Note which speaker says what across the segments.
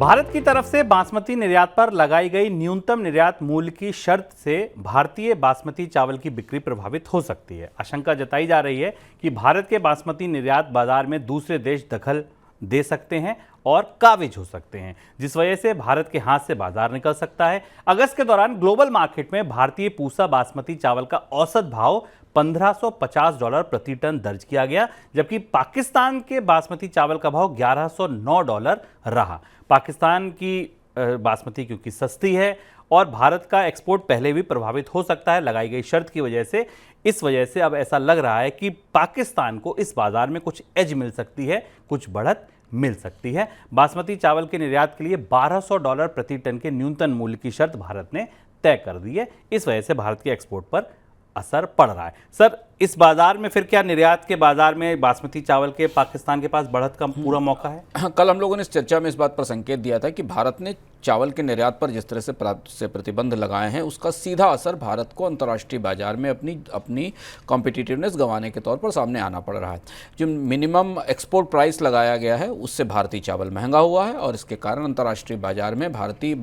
Speaker 1: भारत की तरफ से बासमती निर्यात पर लगाई गई न्यूनतम निर्यात मूल्य की शर्त से भारतीय बासमती चावल की बिक्री प्रभावित हो सकती है। आशंका जताई जा रही है कि भारत के बासमती निर्यात बाजार में दूसरे देश दखल दे सकते हैं और काबिज हो सकते हैं, जिस वजह से भारत के हाथ से बाजार निकल सकता है। अगस्त के दौरान ग्लोबल मार्केट में भारतीय पूसा बासमती चावल का औसत भाव $1550 प्रति टन दर्ज किया गया, जबकि पाकिस्तान के बासमती चावल का भाव $1109 रहा। पाकिस्तान की बासमती क्योंकि सस्ती है और भारत का एक्सपोर्ट पहले भी प्रभावित हो सकता है लगाई गई शर्त की वजह से। इस वजह से अब ऐसा लग रहा है कि पाकिस्तान को इस बाजार में कुछ एज मिल सकती है, कुछ बढ़त मिल सकती है। बासमती चावल के निर्यात के लिए $1200 प्रति टन के न्यूनतम मूल्य की शर्त भारत ने तय कर दी है। इस वजह से भारत के एक्सपोर्ट पर असर पड़ रहा है। सर, इस बाजार में फिर क्या निर्यात के बाजार में बासमती चावल के पाकिस्तान के पास बढ़त का पूरा मौका है?
Speaker 2: कल हम लोगों ने इस चर्चा में इस बात पर संकेत दिया था कि भारत ने चावल के निर्यात पर जिस तरह से प्रतिबंध लगाए हैं, उसका सीधा असर भारत को अंतर्राष्ट्रीय बाजार में अपनी कॉम्पिटिटिवनेस गंवाने के तौर पर सामने आना पड़ रहा है। जो मिनिमम एक्सपोर्ट प्राइस लगाया गया है उससे भारतीय चावल महंगा हुआ है और इसके कारण अंतर्राष्ट्रीय बाजार में भारतीय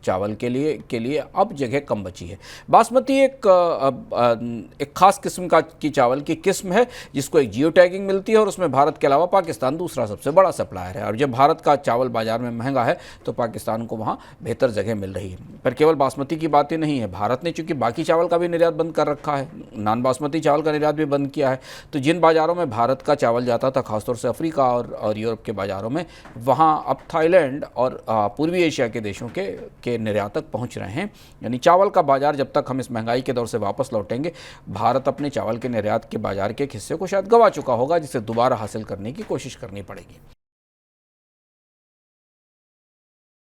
Speaker 2: चावल के लिए अब जगह कम बची है। बासमती एक खास किस्म की चावल की किस्म है जिसको एक जियो टैगिंग मिलती है और उसमें भारत के अलावा पाकिस्तान दूसरा सबसे बड़ा सप्लायर है। और जब भारत का चावल बाजार में महंगा है तो पाकिस्तान को वहाँ बेहतर जगह मिल रही है। पर केवल बासमती की बात ही नहीं है, भारत ने चूंकि बाकी चावल का भी निर्यात बंद कर रखा है, नॉन बासमती चावल का निर्यात भी बंद किया है, तो जिन बाज़ारों में भारत का चावल जाता था, खासतौर से अफ्रीका और यूरोप के बाज़ारों में, वहाँ अब थाईलैंड और पूर्वी एशिया के देशों के निर्यातक पहुँच रहे हैं। यानी चावल का बाजार जब तक हम इस महंगाई के दौर से वापस लौटेंगे, भारत अपने चावल के निर्यात के बाजार के एक हिस्से को शायद गंवा चुका होगा, जिसे दोबारा हासिल करने की कोशिश करनी पड़ेगी।